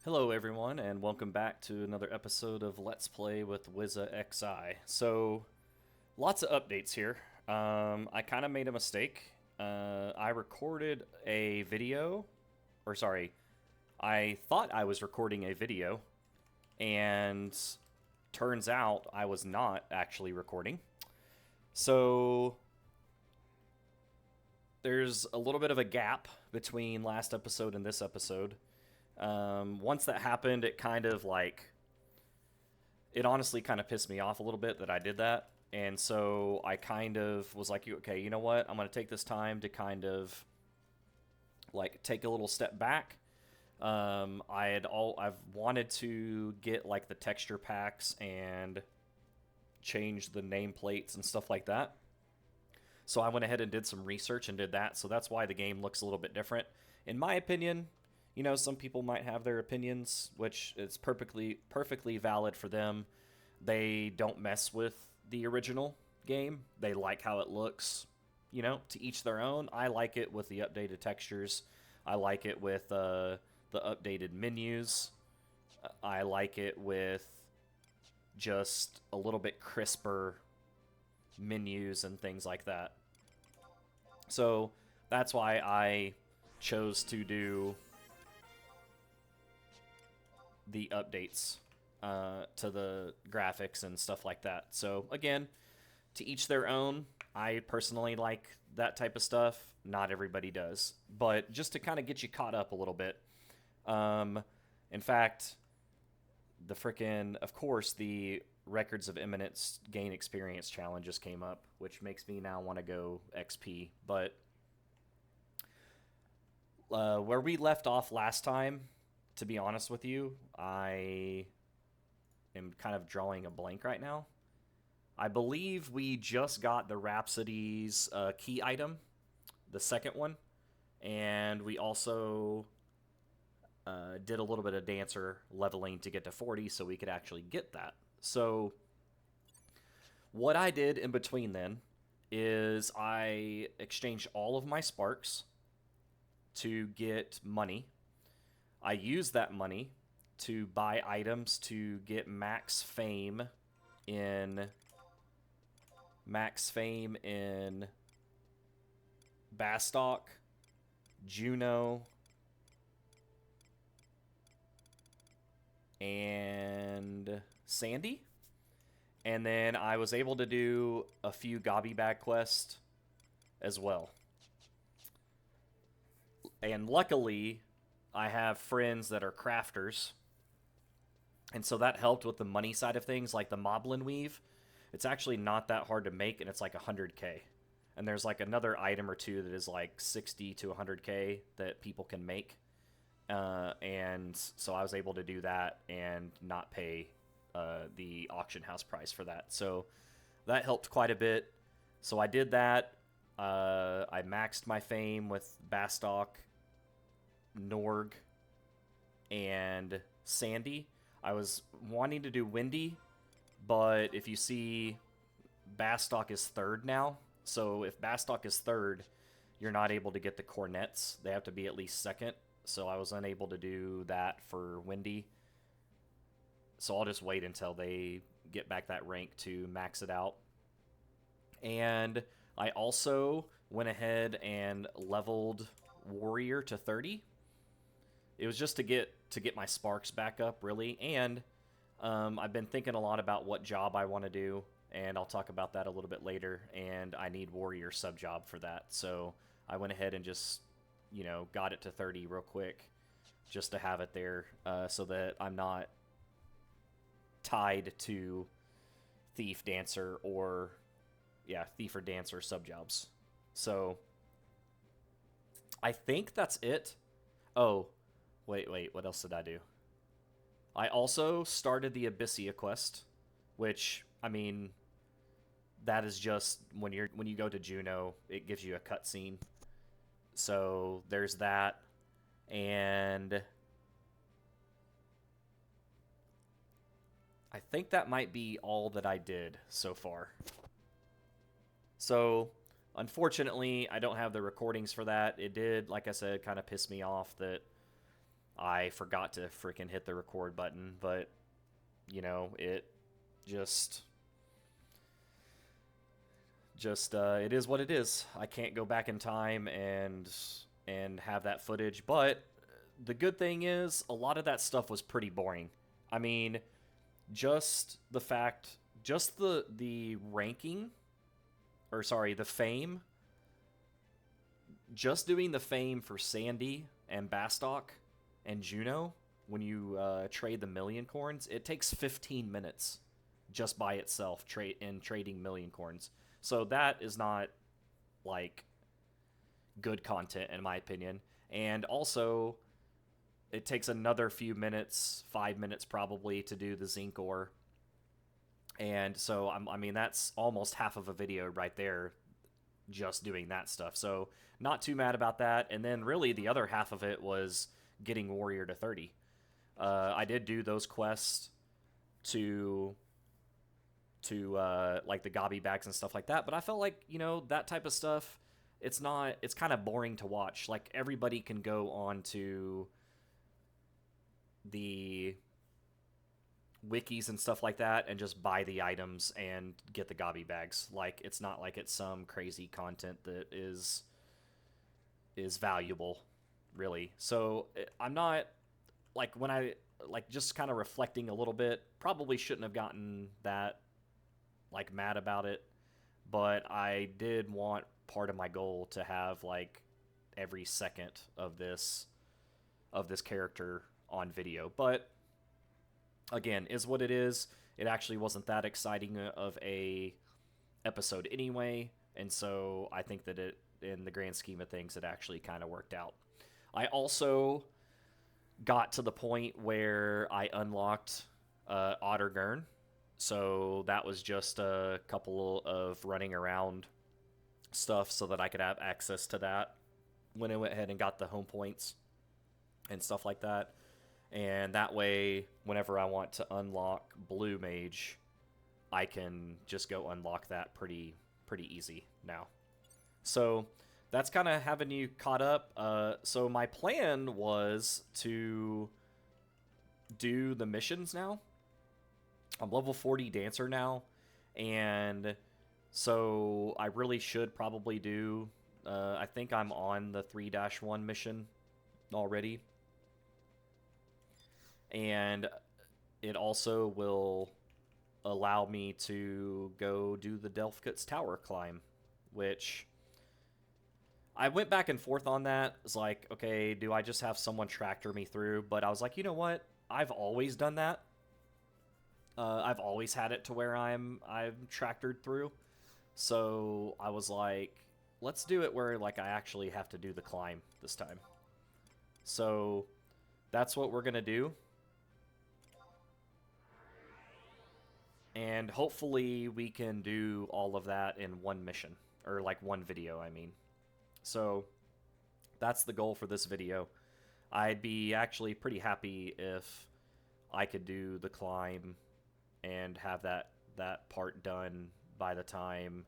Hello, everyone, and welcome back to another episode of Let's Play with WizzaXI. So, lots of updates here. I kind of made a mistake. I recorded a video, or sorry, I thought I was recording a video, and turns out I was not actually recording. So, there's a little bit of a gap between last episode and this episode. Once that happened, it honestly kind of pissed me off a little bit that I did that. And so I kind of was like, okay, you know what? I'm going to take this time to kind of like take a little step back. I've wanted to get like the texture packs and change the nameplates and stuff like that. So I went ahead and did some research and did that. So that's why the game looks a little bit different. In my opinion, you know, some people might have their opinions, which is perfectly valid for them. They don't mess with the original game. They like how it looks. You know, to each their own. I like it with the updated textures. I like it with the updated menus. I like it with just a little bit crisper menus and things like that. So that's why I chose to do the updates to the graphics and stuff like that. So again, to each their own. I personally like that type of stuff. Not everybody does. But just to kind of get you caught up a little bit. In fact, of course, the Records of Eminence Gain Experience Challenge just came up, which makes me now want to go XP. But where we left off last time, to be honest with you, I am kind of drawing a blank right now. I believe we just got the Rhapsody's key item, the second one, and we also did a little bit of dancer leveling to get to 40 so we could actually get that. So what I did in between then is I exchanged all of my sparks to get money. I used that money to buy items to get max fame in Bastock, Juno, and Sandy. And then I was able to do a few Gobby Bag quests as well. And luckily, I have friends that are crafters. And so that helped with the money side of things, like the Moblin Weave. It's actually not that hard to make, and it's like 100k. And there's like another item or two that is like 60 to 100k that people can make. And so I was able to do that and not pay the auction house price for that. So that helped quite a bit. So I did that. I maxed my fame with Bastock, Norg, and Sandy. I was wanting to do Windy, but if you see, Bastock is third now. So if Bastock is third, you're not able to get the cornets. They have to be at least second. So I was unable to do that for Windy. So I'll just wait until they get back that rank to max it out. And I also went ahead and leveled Warrior to 30. It was just to get my sparks back up, really. And I've been thinking a lot about what job I want to do, and I'll talk about that a little bit later. And I need Warrior sub job for that. So I went ahead and just, you know, got it to 30 real quick just to have it there so that I'm not tied to Thief, Dancer, or Thief or Dancer sub jobs. So I think that's it. Oh, wait, what else did I do? I also started the Abyssia quest, which, I mean, that is just when you go to Juno, it gives you a cutscene. So there's that, and I think that might be all that I did so far. So unfortunately, I don't have the recordings for that. It did, like I said, kind of piss me off that I forgot to freaking hit the record button, but you know, it just it is what it is. I can't go back in time and have that footage, but the good thing is a lot of that stuff was pretty boring. I mean, just the fact, just the ranking, or sorry, the fame, just doing the fame for Sandy and Bastock and Juno when you trade the million corns, it takes 15 minutes just by itself trading million corns. So that is not like good content in my opinion. And also it takes another few minutes, 5 minutes probably, to do the zinc ore. And so I mean that's almost half of a video right there just doing that stuff. So not too mad about that. And then really the other half of it was getting warrior to 30. I did do those quests to like the gobby bags and stuff like that, but I felt like, you know, that type of stuff, it's kind of boring to watch. Like everybody can go on to the wikis and stuff like that and just buy the items and get the gobby bags. Like it's not like it's some crazy content that is valuable, really. So I'm not like, when I like just kind of reflecting a little bit, probably shouldn't have gotten that like mad about it, but I did want part of my goal to have like every second of this character on video. But again, is what it is. It actually wasn't that exciting of a episode anyway, and so I think that it, in the grand scheme of things, it actually kind of worked out. I also got to the point where I unlocked Ottergurn. So that was just a couple of running around stuff so that I could have access to that when I went ahead and got the home points and stuff like that. And that way, whenever I want to unlock Blue Mage, I can just go unlock that pretty easy now. So that's kind of having you caught up. So my plan was to do the missions now. I'm level 40 dancer now, and so I really should probably do, I think I'm on the 3-1 mission already. And it also will allow me to go do the Delkutt's tower climb, which I went back and forth on that. It's like, okay, do I just have someone tractor me through? But I was like, you know what? I've always done that. I've always had it to where I'm tractored through. So I was like, let's do it where like I actually have to do the climb this time. So that's what we're gonna do. And hopefully we can do all of that in one mission, or like one video, I mean. So that's the goal for this video. I'd be actually pretty happy if I could do the climb and have that part done by the time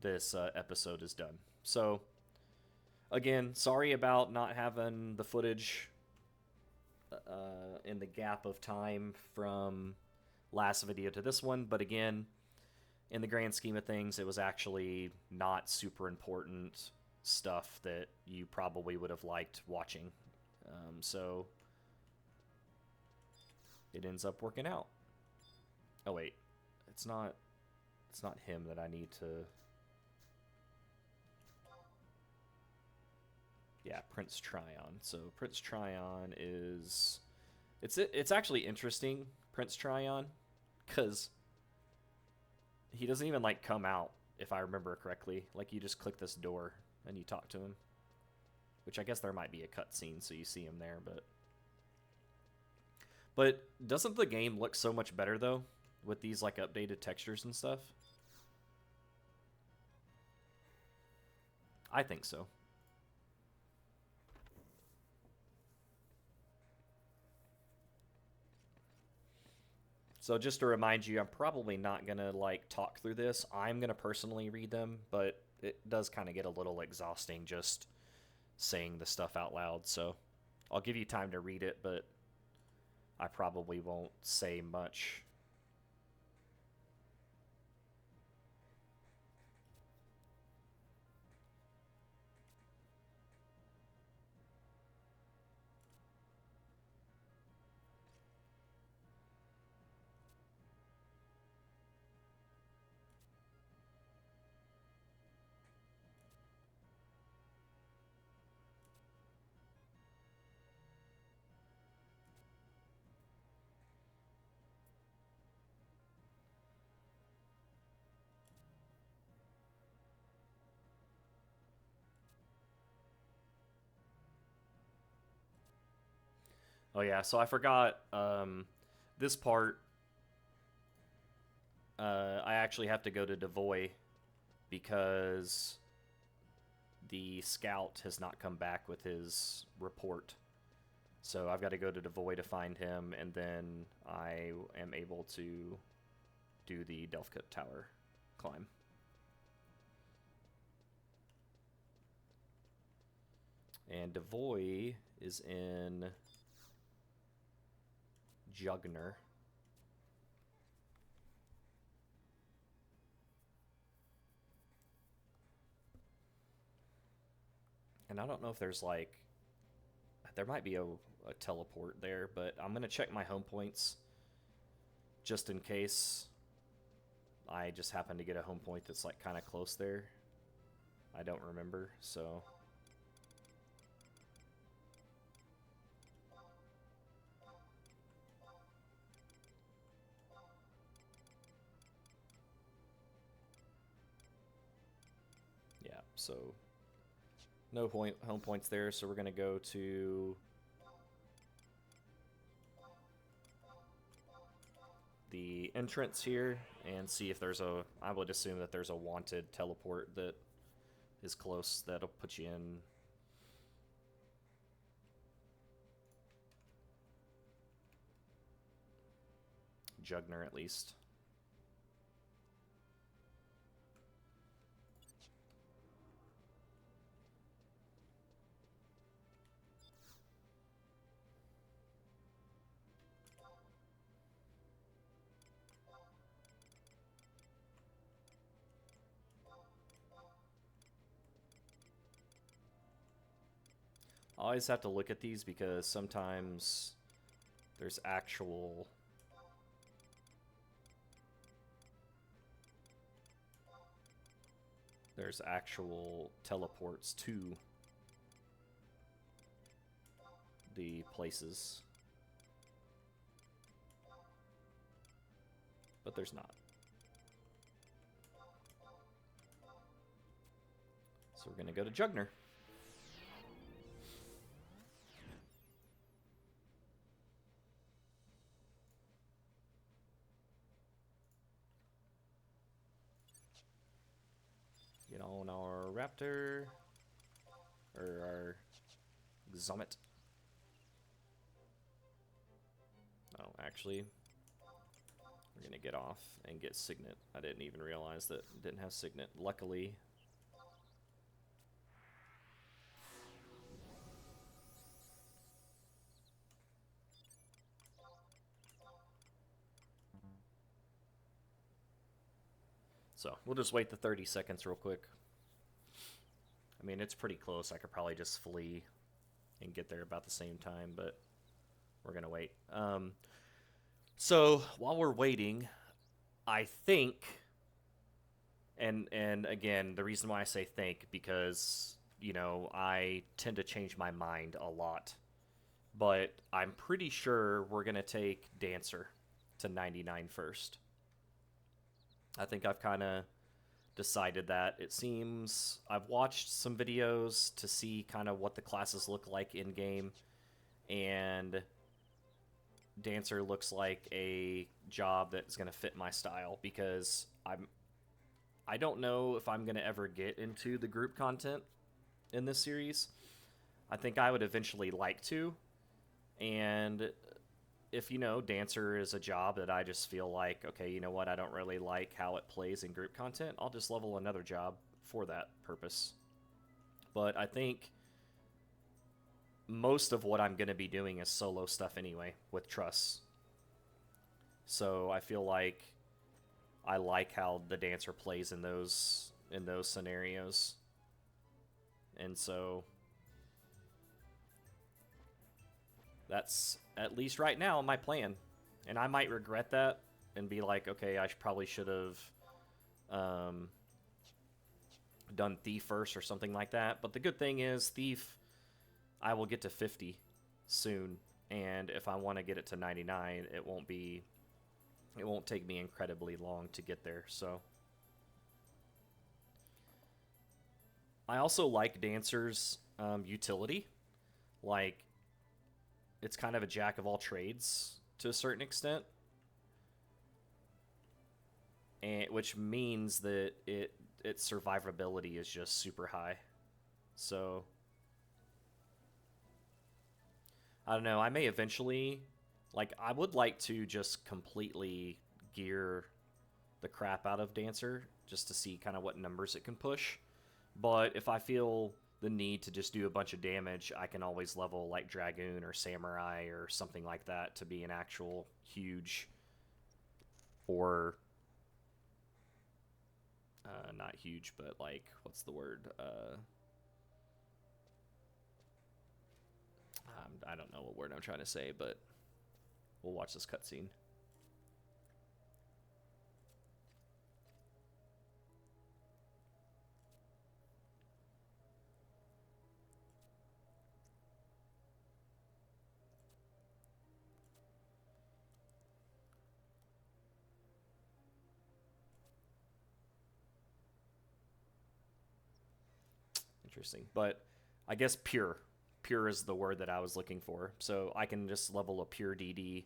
this episode is done. So again, sorry about not having the footage in the gap of time from last video to this one, but again, in the grand scheme of things, it was actually not super important stuff that you probably would have liked watching. So it ends up working out. Oh wait, it's not him that I need to. Yeah, Prince Tryon. So Prince Tryon is, it's actually interesting, Prince Tryon, because he doesn't even like come out, if I remember correctly. Like you just click this door and you talk to him, which I guess there might be a cutscene so you see him there, but doesn't the game look so much better though with these like updated textures and stuff? I think so. So just to remind you, I'm probably not going to like talk through this. I'm going to personally read them, but it does kind of get a little exhausting just saying the stuff out loud. So I'll give you time to read it, but I probably won't say much. Oh yeah, so I forgot this part. I actually have to go to Devoy because the scout has not come back with his report. So I've got to go to Devoy to find him, and then I am able to do the Delkutt Tower climb. And Devoy is in Jugner. And I don't know if there's like... There might be a teleport there, but I'm going to check my home points just in case I just happen to get a home point that's like kind of close there. I don't remember, so... Yeah, so no home points there, so we're going to go to the entrance here and see if there's a... I would assume that there's a wanted teleport that is close that'll put you in. Jugner, at least. I always have to look at these because sometimes there's actual... teleports to the places. But there's not. So we're going to go to Jugner. Get on our raptor, or our Zomet. Oh, actually, we're gonna get off and get Signet. I didn't even realize that it didn't have Signet. Luckily. So, we'll just wait the 30 seconds real quick. I mean, it's pretty close. I could probably just flee and get there about the same time, but we're going to wait. So, while we're waiting, I think, and again, the reason why I say think, because, you know, I tend to change my mind a lot, but I'm pretty sure we're going to take Dancer to 99 first. I think I've kind of decided that. It seems I've watched some videos to see kind of what the classes look like in game, and Dancer looks like a job that's going to fit my style, because I don't know if I'm going to ever get into the group content in this series. I think I would eventually like to, and if, you know, Dancer is a job that I just feel like, okay, you know what, I don't really like how it plays in group content, I'll just level another job for that purpose. But I think most of what I'm going to be doing is solo stuff anyway with truss. So I feel like I like how the dancer plays in those scenarios. And so that's, at least right now, my plan. And I might regret that and be like, okay, I probably should have done Thief first or something like that. But the good thing is, Thief, I will get to 50 soon. And if I want to get it to 99, it won't take me incredibly long to get there. So I also like Dancer's utility. Like, it's kind of a jack of all trades to a certain extent, and which means that its survivability is just super high. So I don't know. I may eventually, like, I would like to just completely gear the crap out of Dancer just to see kind of what numbers it can push. But if I feel the need to just do a bunch of damage, I can always level like Dragoon or Samurai or something like that to be an actual huge, or not huge, but like, what's the word? I don't know what word I'm trying to say, but we'll watch this cutscene. Interesting. But I guess pure. Pure is the word that I was looking for. So I can just level a pure DD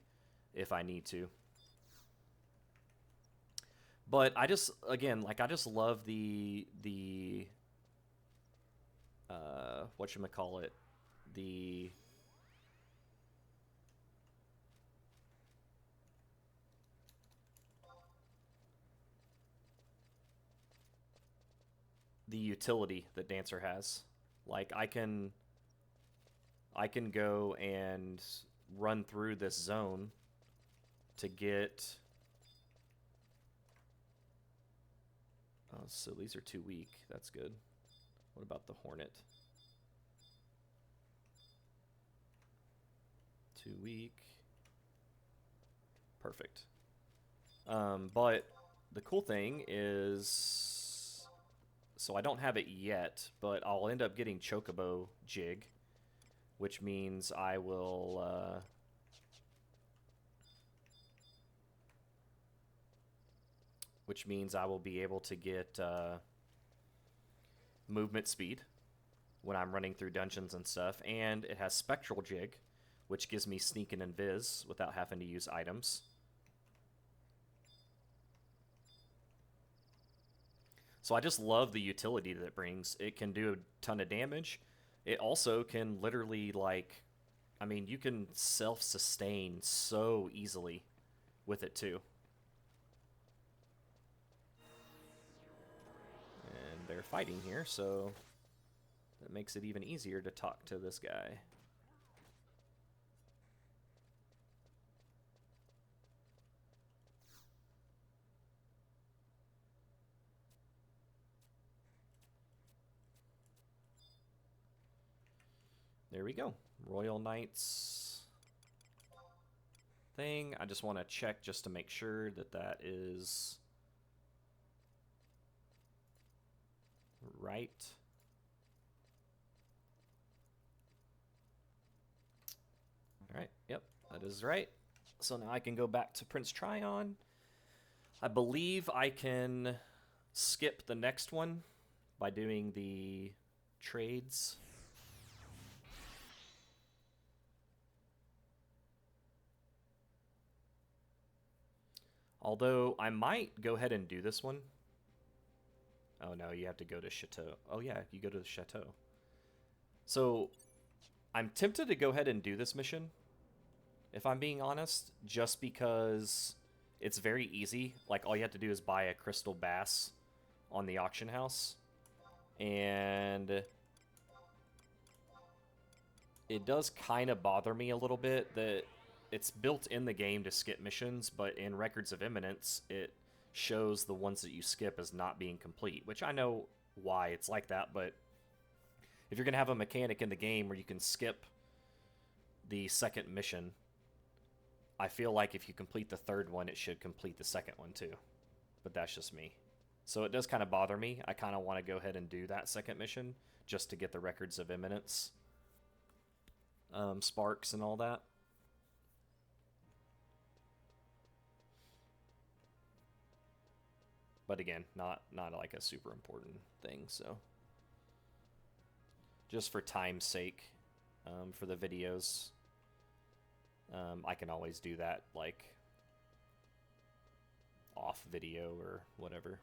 if I need to. But I just, again, like, I just love the whatchamacallit, the utility that Dancer has. Like, I can go and run through this zone to get... Oh, so these are too weak. That's good. What about the Hornet? Too weak. Perfect. But the cool thing is... So I don't have it yet, but I'll end up getting Chocobo Jig, which means I will... which means I will be able to get movement speed when I'm running through dungeons and stuff. And it has Spectral Jig, which gives me sneak and invis without having to use items. So I just love the utility that it brings. It can do a ton of damage. It also can literally, like, I mean, you can self-sustain so easily with it too. And they're fighting here, so that makes it even easier to talk to this guy. There we go. Royal Knights thing. I just want to check just to make sure that that is right. All right. Yep, that is right. So now I can go back to Prince Tryon. I believe I can skip the next one by doing the trades. Although, I might go ahead and do this one. Oh no, you have to go to Chateau. Oh yeah, you go to the Chateau. So, I'm tempted to go ahead and do this mission, if I'm being honest, just because it's very easy. Like, all you have to do is buy a crystal bass on the auction house. And It does kind of bother me a little bit that it's built in the game to skip missions, but in Records of Imminence, it shows the ones that you skip as not being complete, which I know why it's like that, but if you're going to have a mechanic in the game where you can skip the second mission, I feel like if you complete the third one, it should complete the second one too. But that's just me. So it does kind of bother me. I kind of want to go ahead and do that second mission just to get the Records of Imminence sparks and all that. But again, not like a super important thing, so just for time's sake, for the videos, I can always do that, like, off video or whatever.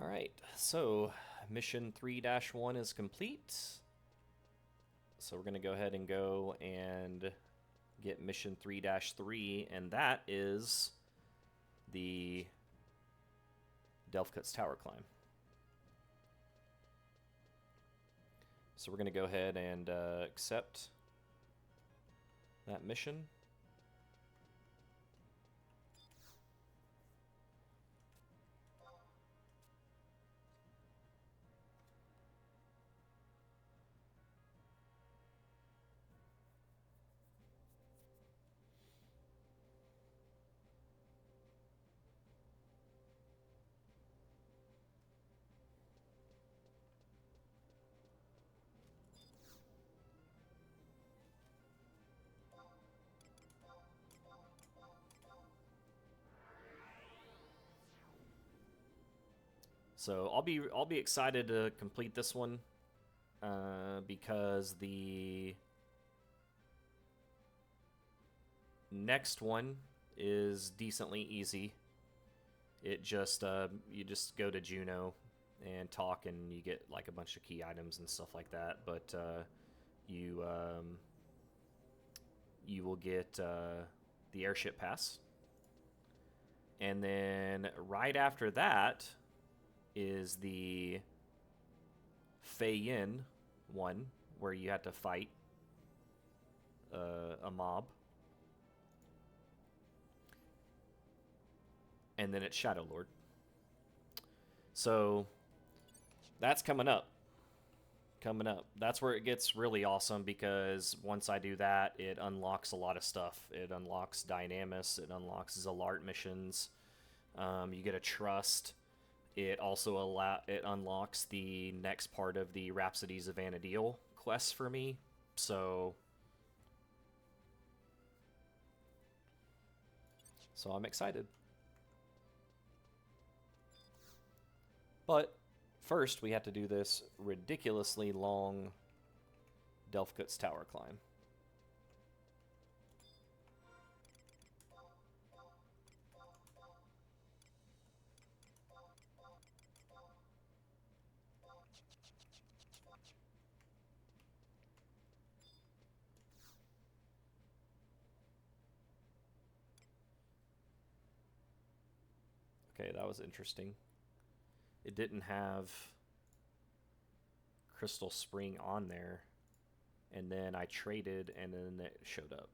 All right, so mission 3-1 is complete. So we're going to go ahead and go and get mission 3-3, and that is the Delkutt's Tower Climb. So we're going to go ahead and accept that mission. So I'll be excited to complete this one because the next one is decently easy. It just you just go to Juno and talk, and you get like a bunch of key items and stuff like that. But you you will get the airship pass, and then right after that is the Fei Yin one, where you have to fight a mob. And then it's Shadow Lord. So that's coming up. That's where it gets really awesome, because once I do that, it unlocks a lot of stuff. It unlocks Dynamis, it unlocks Zalart missions. You get a trust. It also unlocks the next part of the Rhapsodies of Vana'diel quests for me. So I'm excited. But first, we have to do this ridiculously long Delkutt's Tower climb. Okay, that was interesting. It didn't have Crystal Spring on there, and then I traded, and then it showed up.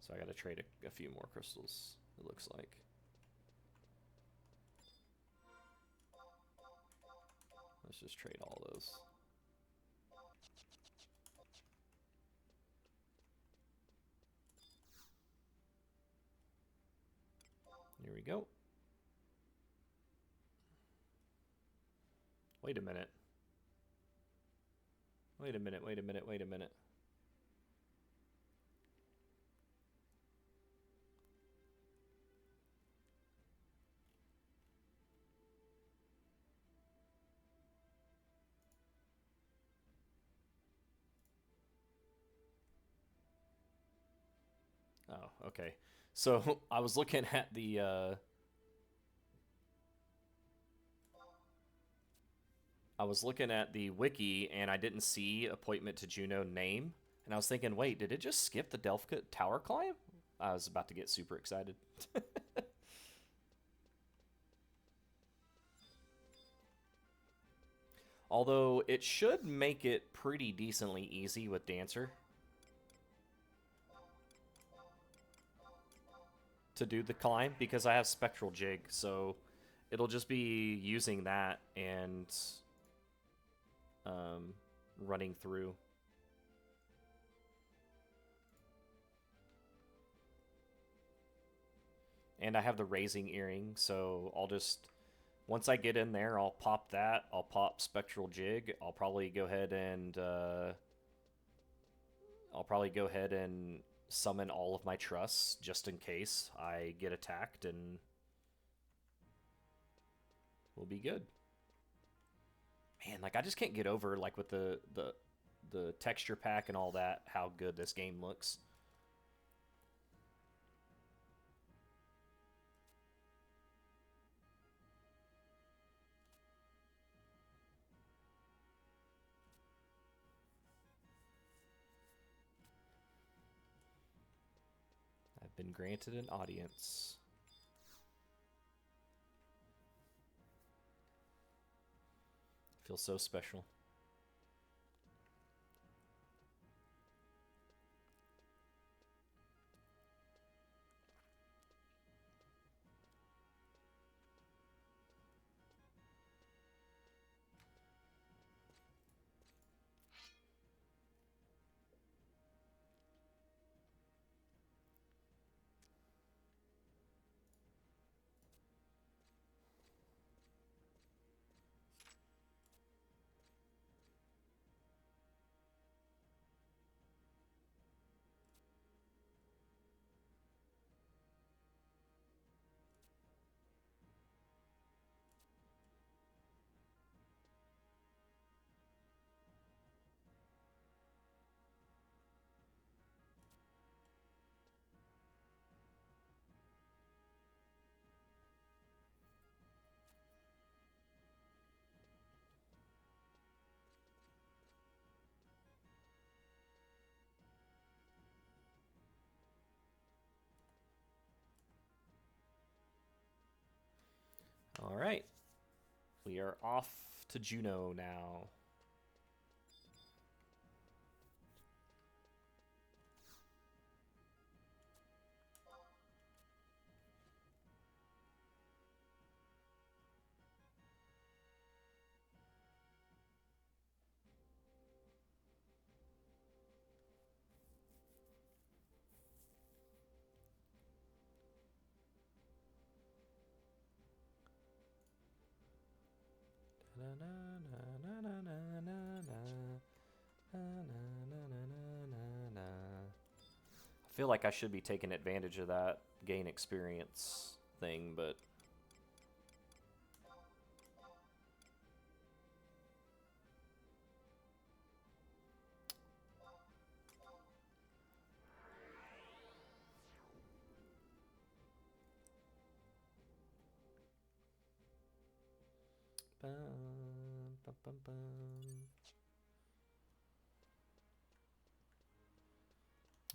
So I got to trade a few more crystals, it looks like. Let's just trade all those. Here we go. Wait a minute. Wait a minute, wait a minute, wait a minute. Oh, okay. So I was looking at the wiki and I didn't see Appointment to Juno name, and I was thinking, wait, did it just skip the Delkutt tower climb? I was about to get super excited. Although it should make it pretty decently easy with Dancer to do the climb because I have Spectral Jig, so it'll just be using that and running through. And I have the raising earring, so I'll just, once I get in there, I'll pop that. I'll pop Spectral Jig. I'll probably go ahead and summon all of my trusts just in case I get attacked, and we'll be good. Man, like I just can't get over, like with the texture pack and all that, how good this game looks. I've been granted an audience. Feels so special. All right. We are off to Juno now. I feel like I should be taking advantage of that gain experience thing, but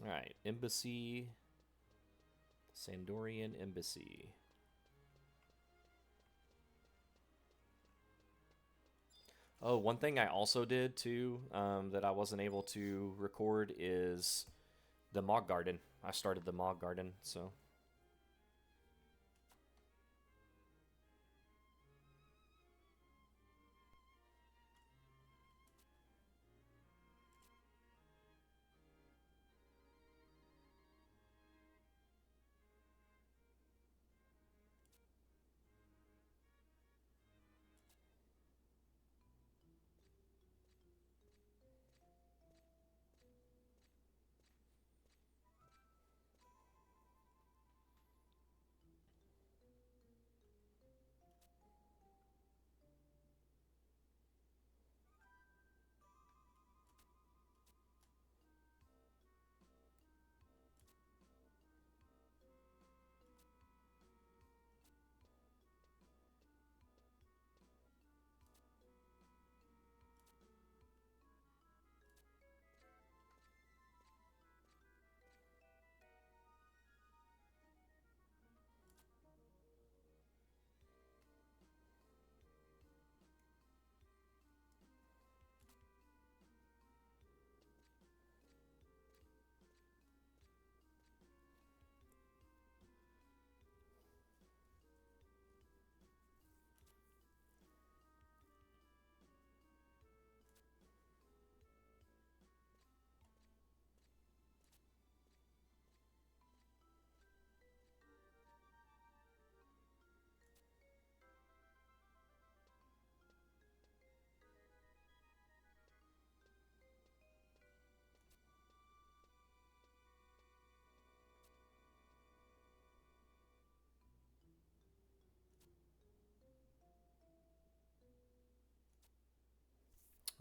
all right, Embassy, Sandorian Embassy. Oh, one thing I also did too that I wasn't able to record is the Mog Garden. I started the Mog Garden, so.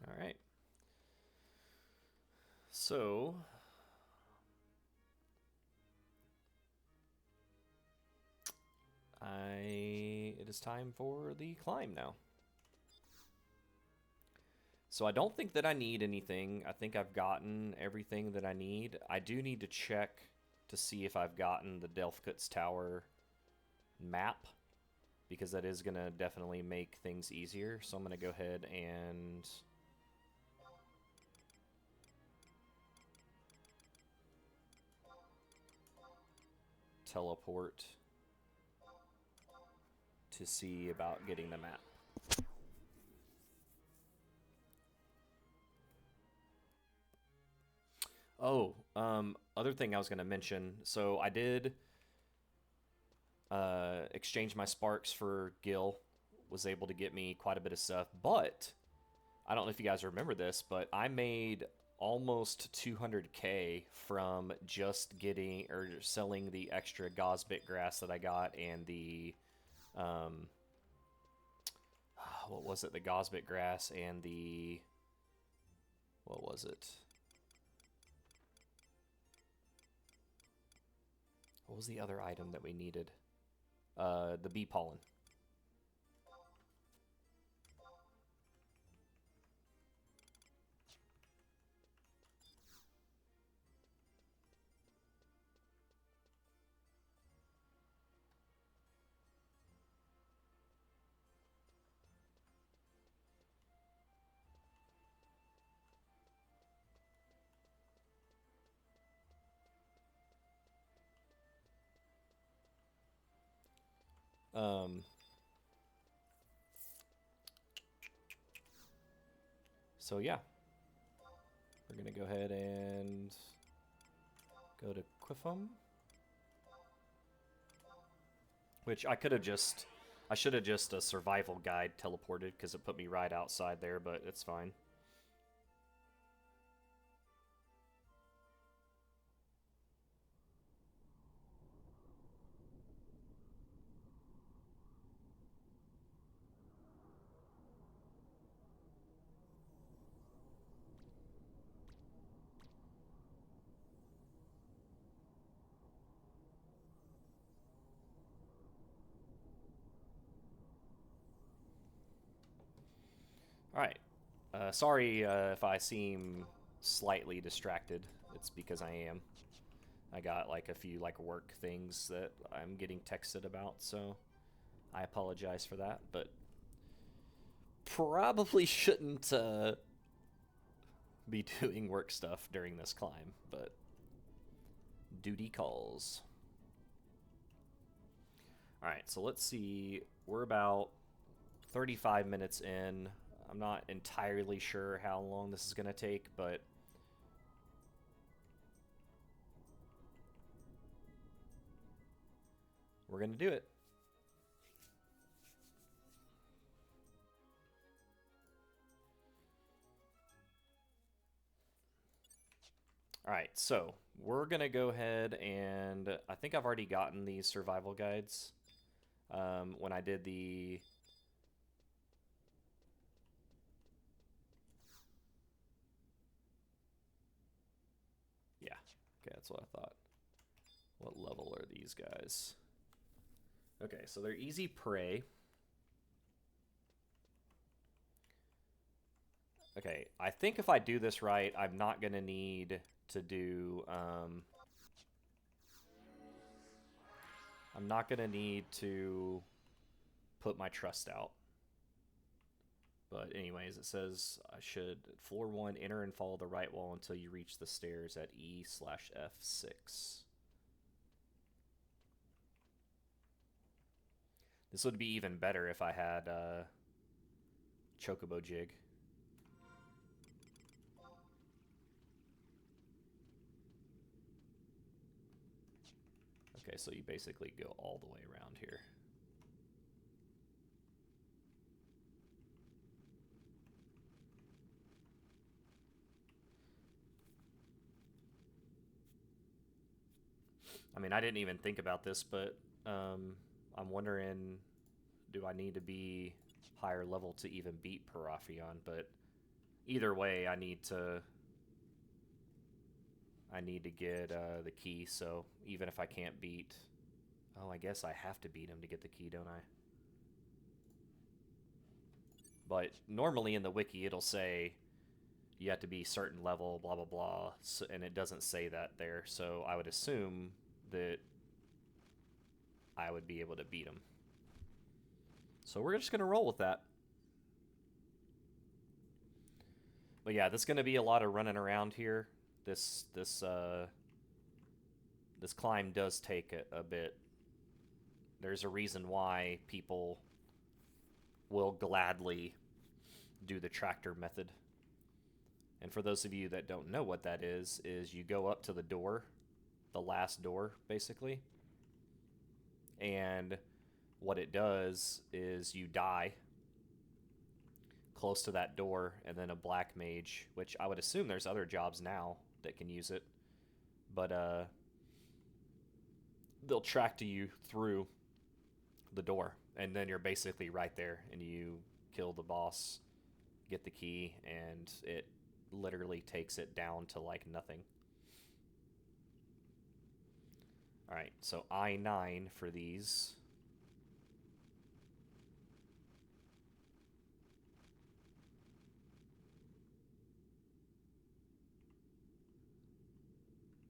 All right. So it is time for the climb now. So I don't think that I need anything. I think I've gotten everything that I need. I do need to check to see if I've gotten the Delkutt's Tower map, because that is going to definitely make things easier. So I'm going to go ahead and teleport to see about getting the map. Oh, other thing I was going to mention. So I did exchange my sparks for Gil. Was able to get me quite a bit of stuff, but I don't know if you guys remember this, but I made almost 200k from just getting or selling the extra Gosbit grass that I got and the what was it? The Gosbit grass and the what was it? What was the other item that we needed? The bee pollen. So yeah, we're gonna go ahead and go to Quiffum, which I should have just a survival guide teleported because it put me right outside there, but it's fine. All right. Sorry if I seem slightly distracted. It's because I am. I got like a few like work things that I'm getting texted about, so I apologize for that, but probably shouldn't be doing work stuff during this climb, but duty calls. All right, so let's see. We're about 35 minutes in. I'm not entirely sure how long this is going to take, but we're going to do it. All right, so we're going to go ahead and I think I've already gotten these survival guides when I did the... Yeah, okay, that's what I thought. What level are these guys? Okay, so they're easy prey. Okay, I think if I do this right, I'm not going to need to do... I'm not going to need to put my trust out. But anyways, it says I should, floor 1, enter and follow the right wall until you reach the stairs at E/F6. This would be even better if I had Chocobo Jig. Okay, so you basically go all the way around here. I mean, I didn't even think about this, but I'm wondering, do I need to be higher level to even beat Parathion? But either way, I need to get the key. So even if I can't beat, oh, I guess I have to beat him to get the key, don't I? But normally in the wiki, it'll say you have to be certain level, blah blah blah, so, and it doesn't say that there. So I would assume that I would be able to beat him. So we're just gonna roll with that. But yeah, there's gonna be a lot of running around here. This climb does take a bit. There's a reason why people will gladly do the tractor method. And for those of you that don't know what that is you go up to the door, the last door, basically. And what it does is you die close to that door, and then a black mage, which I would assume there's other jobs now that can use it, but they'll track to you through the door, and then you're basically right there, and you kill the boss, get the key, and it literally takes it down to like nothing. Alright, so I-9 for these.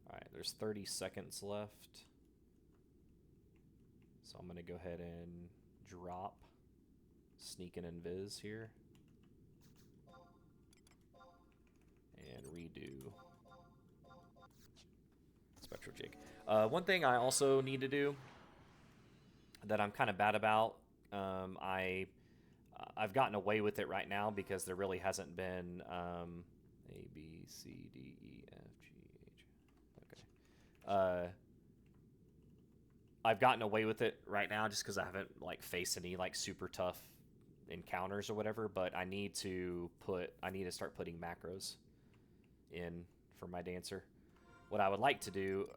Alright, there's 30 seconds left. So I'm going to go ahead and drop Sneak and Invis here. And redo Spectral Jig. One thing I also need to do that I'm kind of bad about, I've gotten away with it right now because there really hasn't been A, B, C, D, E, F, G, H. Okay. I've gotten away with it right now just because I haven't like faced any like super tough encounters or whatever. But I need to start putting macros in for my dancer. What I would like to do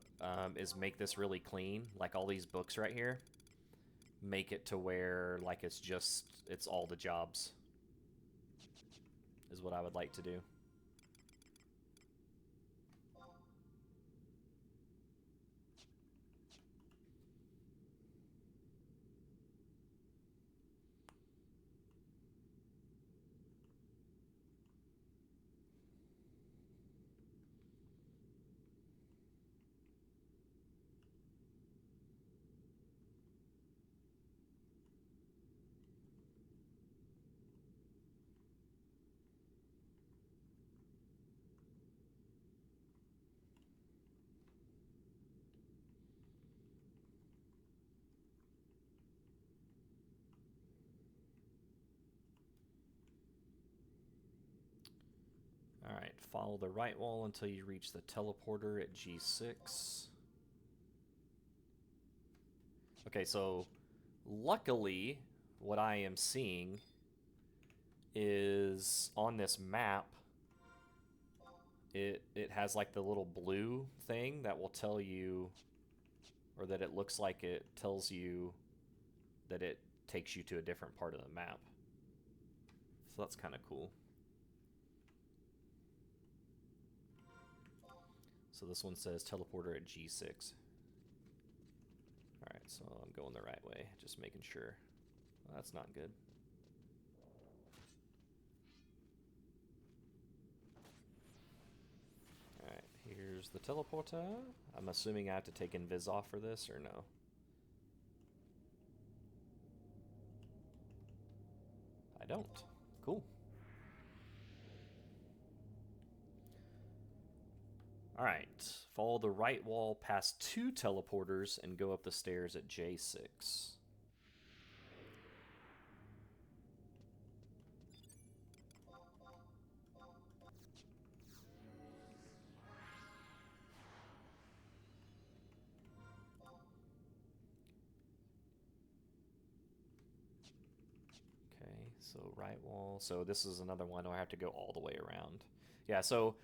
is make this really clean, like all these books right here. Make it to where like it's all the jobs is what I would like to do. Alright, follow the right wall until you reach the teleporter at G6. Okay, so luckily what I am seeing is on this map, it has like the little blue thing that will tell you, or that it looks like it tells you that it takes you to a different part of the map. So that's kind of cool. So this one says teleporter at G6. Alright, so I'm going the right way, just making sure. Well, that's not good. Alright, here's the teleporter. I'm assuming I have to take Invis off for this, or no? I don't. Cool. Alright, follow the right wall past 2 teleporters and go up the stairs at J6. Okay, so right wall. So this is another one where I have to go all the way around. Yeah, so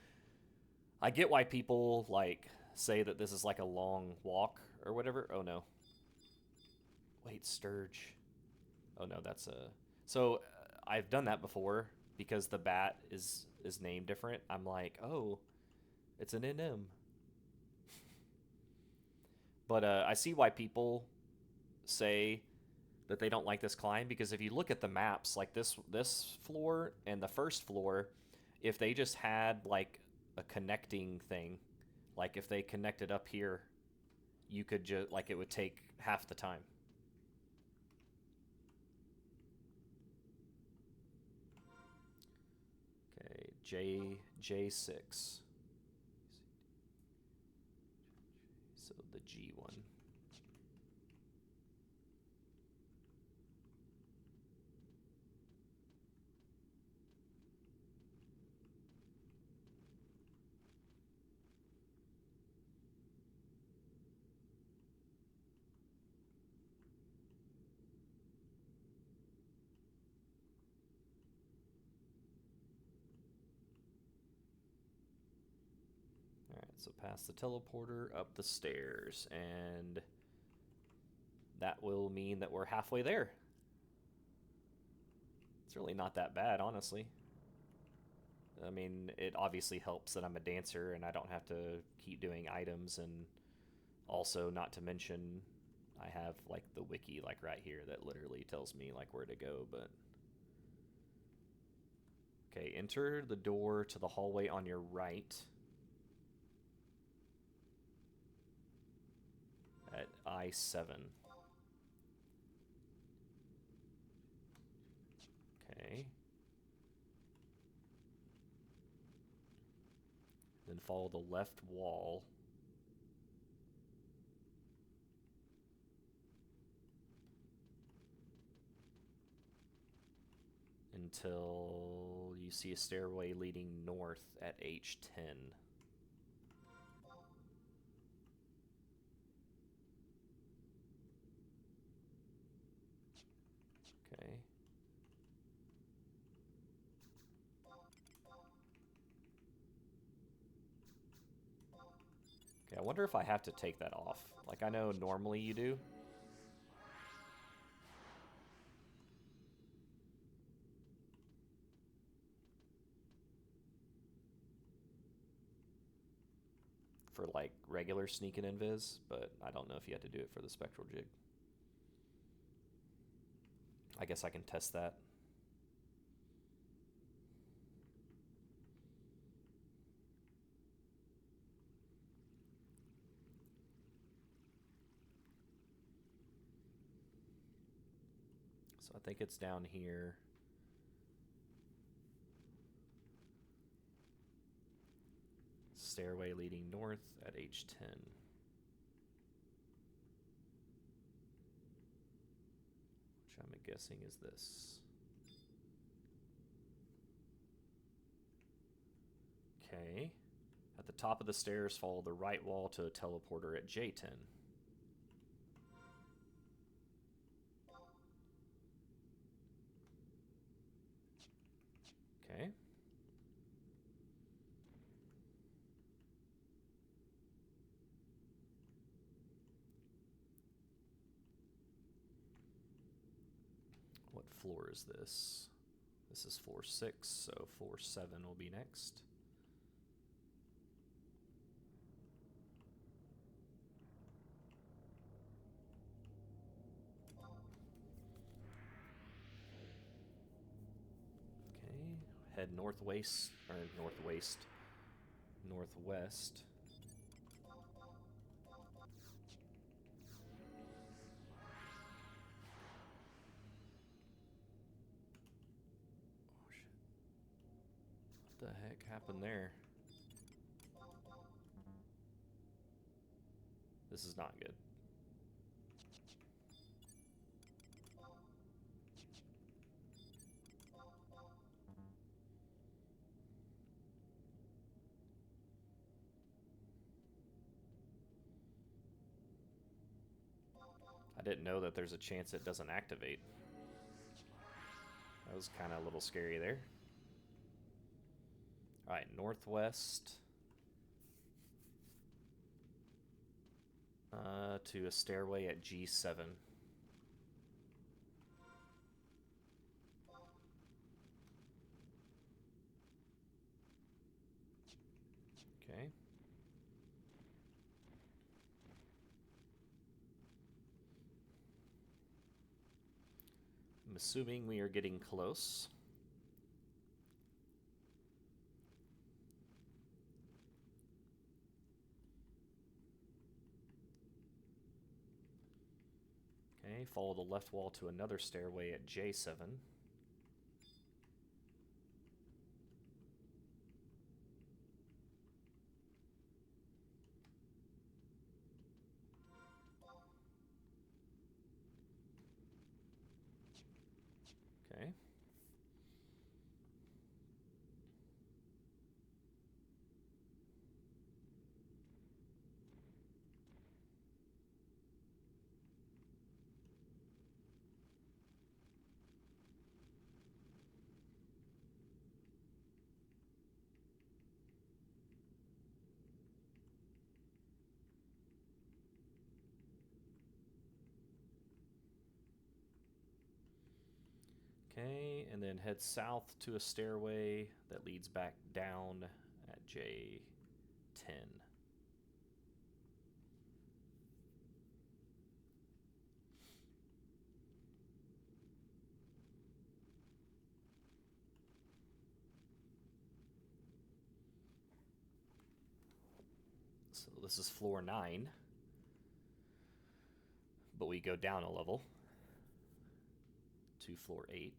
I get why people like say that this is like a long walk or whatever. Oh no. Wait, Sturge. Oh no, that's a... So I've done that before because the bat is is named different, I'm like, oh, it's an NM. But I see why people say that they don't like this climb, because if you look at the maps, like this floor and the first floor, if they just had like a connecting thing, like if they connected up here, you could just like it would take half the time. Okay, J6. So the G one. Alright, so past the teleporter, up the stairs, and that will mean that we're halfway there. It's really not that bad, honestly. I mean, it obviously helps that I'm a dancer and I don't have to keep doing items, and also, not to mention, I have like the wiki like right here that literally tells me like where to go, but okay, enter the door to the hallway on your right at I7. Okay. Then follow the left wall until you see a stairway leading north at H10. Okay. Okay, I wonder if I have to take that off. Like, I know normally you do. For, like, regular sneak and invis, but I don't know if you have to do it for the spectral jig. I guess I can test that. So I think it's down here. Stairway leading north at H10. Which I'm guessing is this. Okay. At the top of the stairs, follow the right wall to a teleporter at J10. Okay. What floor is this? This is floor 6, so floor 7 will be next. Okay, head northwest. Oh shit. What the heck happened there? This is not good. I didn't know that there's a chance it doesn't activate. That was kind of a little scary there. Alright, northwest. To a stairway at G7. assuming we are getting close. Okay, follow the left wall to another stairway at J7. Okay. Okay, and then head south to a stairway that leads back down at J10. So this is floor 9, but we go down a level to floor 8.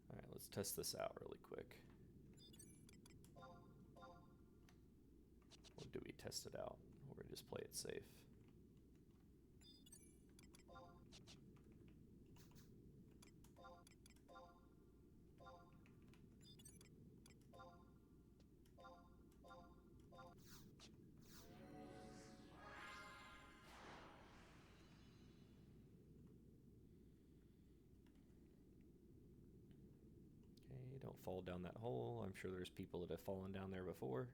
All right, let's test this out really quick. Or do we test it out? Or just play it safe? Okay, don't fall down that hole. I'm sure there's people that have fallen down there before.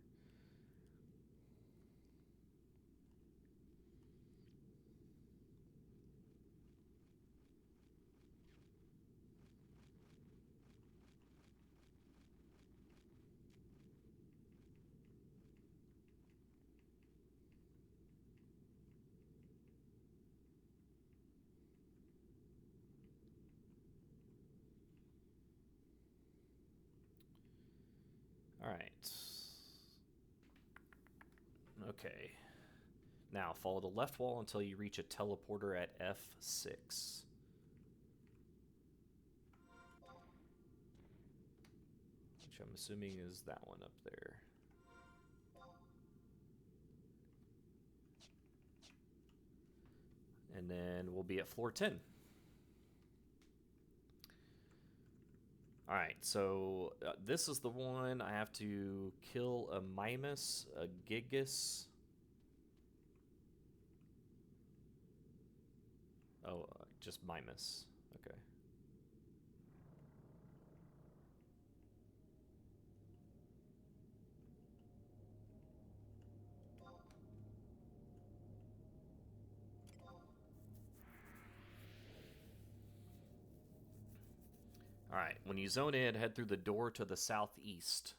All right. Okay. Now, follow the left wall until you reach a teleporter at F6. Which I'm assuming is that one up there. And then we'll be at floor 10. Alright, so this is the one I have to kill a Mimus, a Gigas. Oh, just Mimus. Okay. Alright, when you zone in, head through the door to the southeast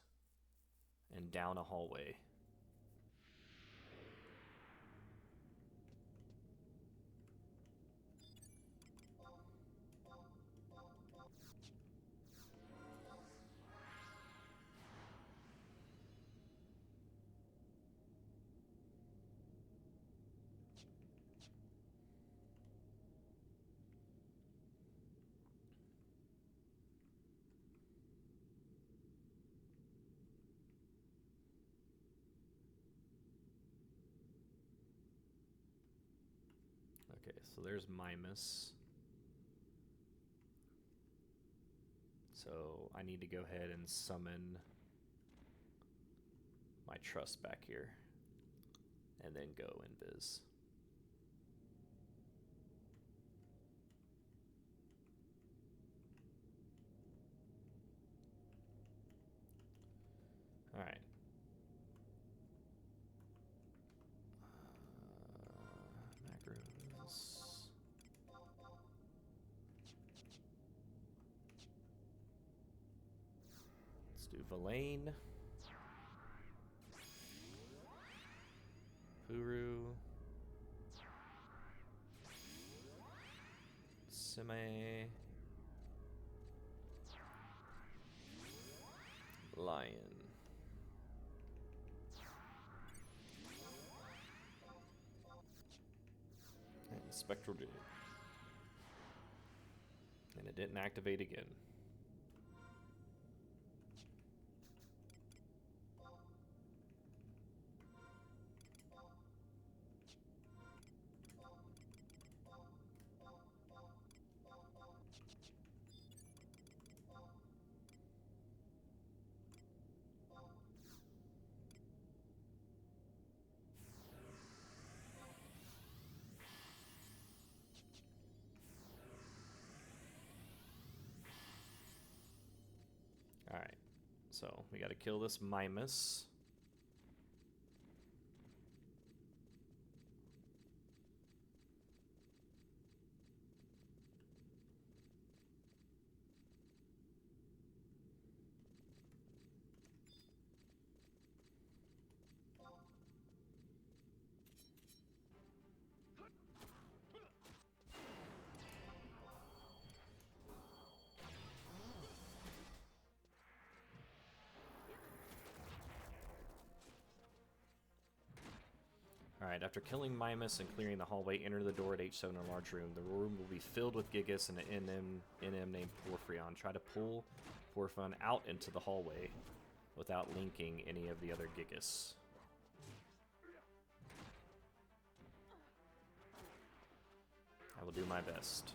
and down a hallway. Okay, so there's Mimus. So I need to go ahead and summon my trust back here. And then go invis. Alright. Macros. do Villain. Puru. Sime. Lion. And Spectral Dude. And it didn't activate again. Alright, so we gotta kill this Mimus. Alright, after killing Mimus and clearing the hallway, enter the door at H7 in a large room. The room will be filled with Gigas and an NM named Porphyrion. Try to pull Porphyrion out into the hallway without linking any of the other Gigas. I will do my best.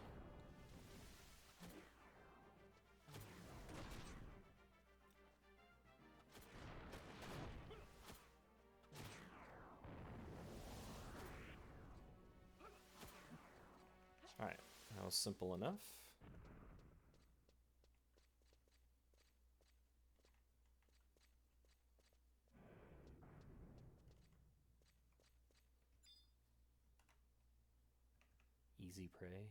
Alright, that was simple enough. Easy prey.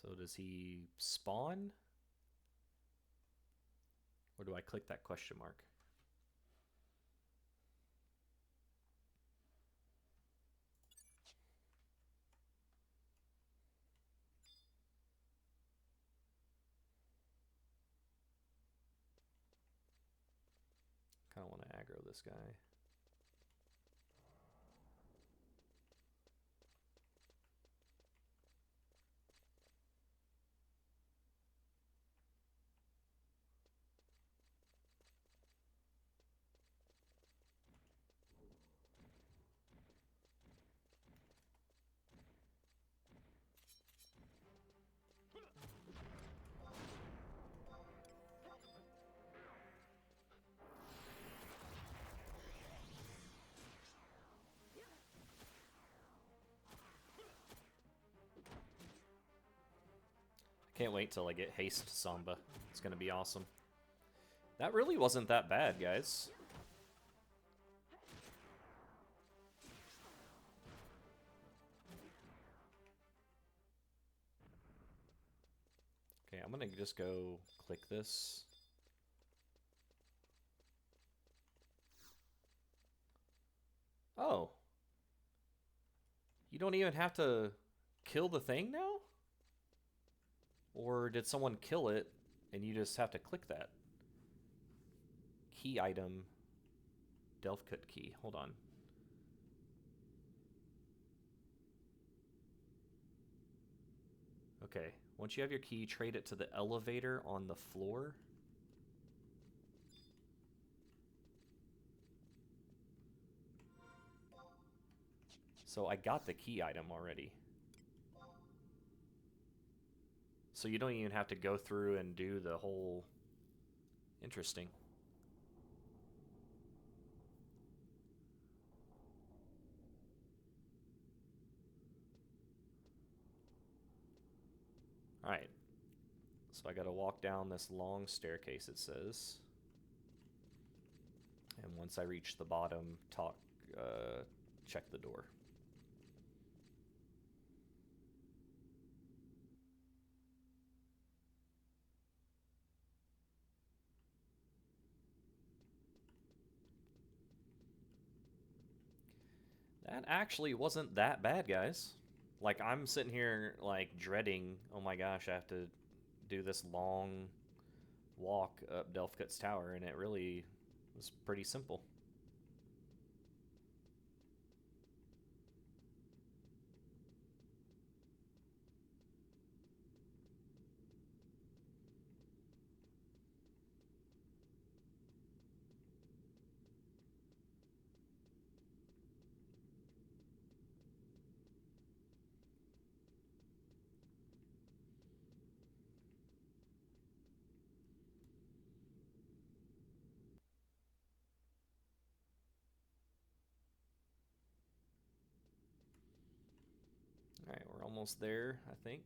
So does he spawn? Or do I click that question mark? Kind of want to aggro this guy. Can't wait till I get Haste Samba. It's gonna be awesome. That really wasn't that bad, guys. Okay, I'm gonna just go click this. Oh. You don't even have to kill the thing now? Or did someone kill it and you just have to click that? Key item. Delkutt key. Hold on. Okay. Once you have your key, trade it to the elevator on the floor. So I got the key item already. So you don't even have to go through and do the whole... Interesting. Alright. So I gotta walk down this long staircase, it says. And once I reach the bottom, check the door. That actually wasn't that bad, guys. Like, I'm sitting here, like, dreading, oh my gosh, I have to do this long walk up Delkutt's tower, and it really was pretty simple. Alright, we're almost there, I think.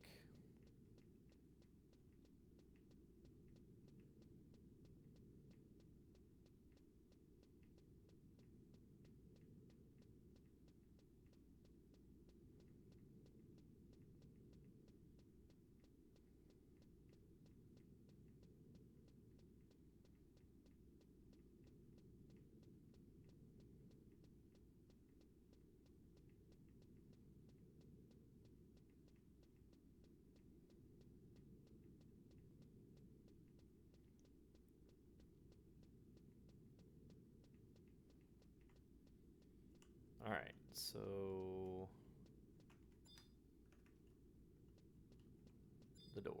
Alright, so... the door.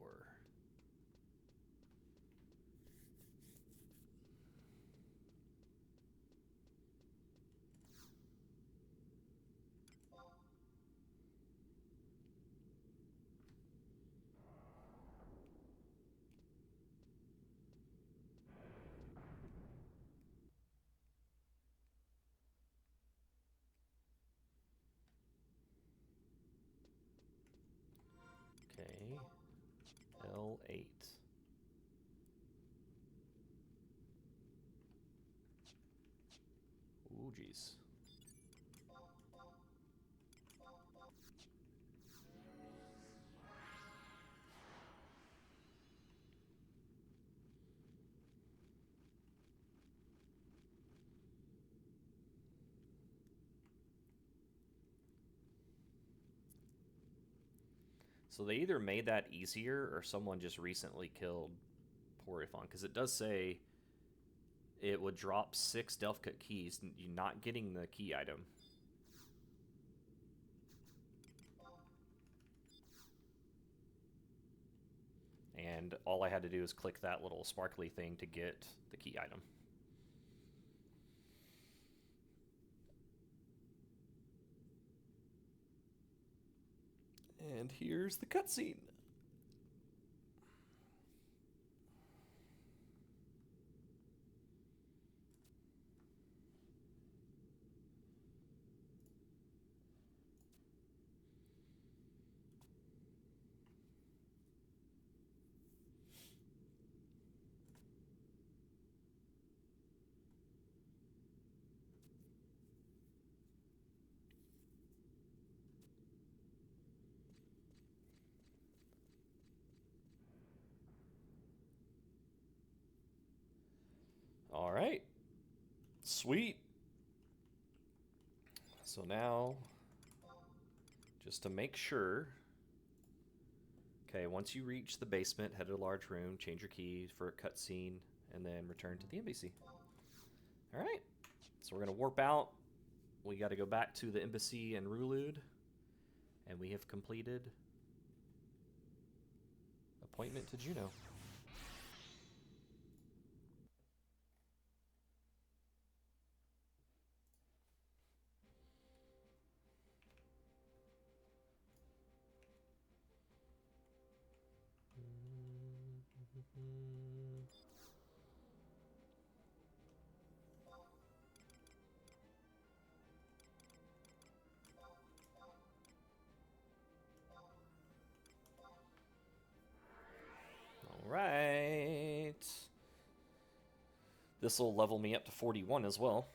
Okay. L8. Ooh, jeez. So they either made that easier or someone just recently killed Porifon, because it does say it would drop 6 Delkutt keys, you're not getting the key item. And all I had to do is click that little sparkly thing to get the key item. And here's the cutscene. All right. Sweet. So now, just to make sure, okay, once you reach the basement, head to a large room, change your key for a cutscene, and then return to the embassy. All right. So we're going to warp out. We got to go back to the embassy in Rulud, and we have completed Appointment to Juno. This will level me up to 41 as well.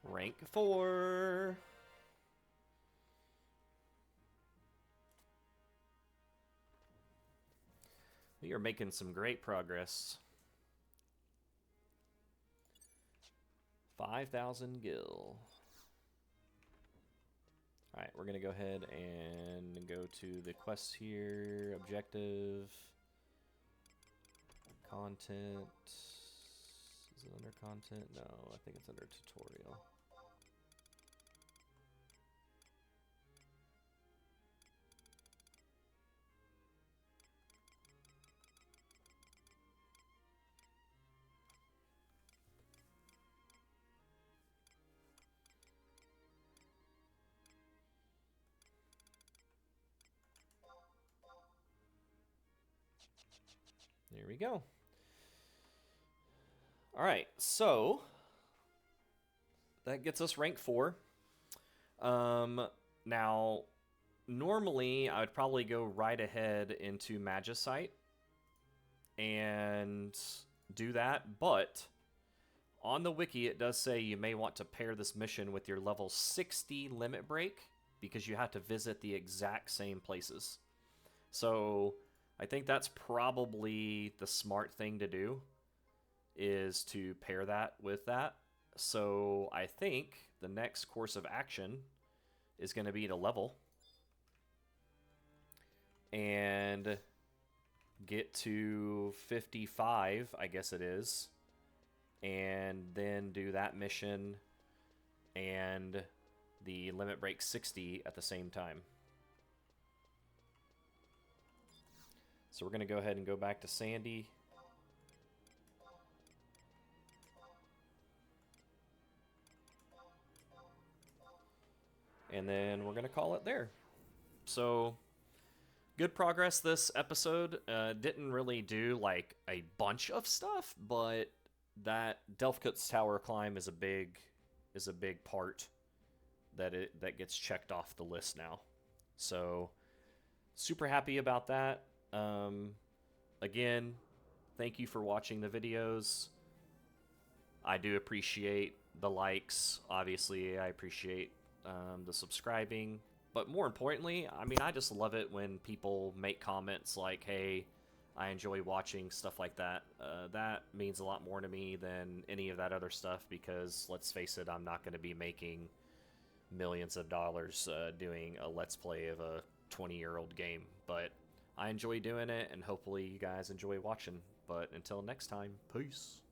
Rank 4. We are making some great progress. 5,000 gil. Alright, we're going to go ahead and go to the quests here. Objective. Content. Is it under content? No, I think it's under tutorial. There we go. All right, so that gets us rank 4. Now, normally I would probably go right ahead into Magicite and do that, but on the wiki it does say you may want to pair this mission with your level 60 limit break because you have to visit the exact same places. So I think that's probably the smart thing to do, is to pair that with that. So I think the next course of action is going to be to level and get to 55, I guess it is, and then do that mission and the limit break 60 at the same time. So we're going to go ahead and go back to Sandy. And then we're going to call it there. So, good progress this episode. Didn't really do like a bunch of stuff, but that Delkutt's tower climb is a big part that gets checked off the list now. So, super happy about that. Again, thank you for watching the videos. I do appreciate the likes. Obviously, I appreciate the subscribing. But more importantly, I mean, I just love it when people make comments like, hey, I enjoy watching stuff like that. That means a lot more to me than any of that other stuff because, let's face it, I'm not going to be making millions of dollars doing a Let's Play of a 20-year-old game. But I enjoy doing it, and hopefully you guys enjoy watching. But until next time, peace.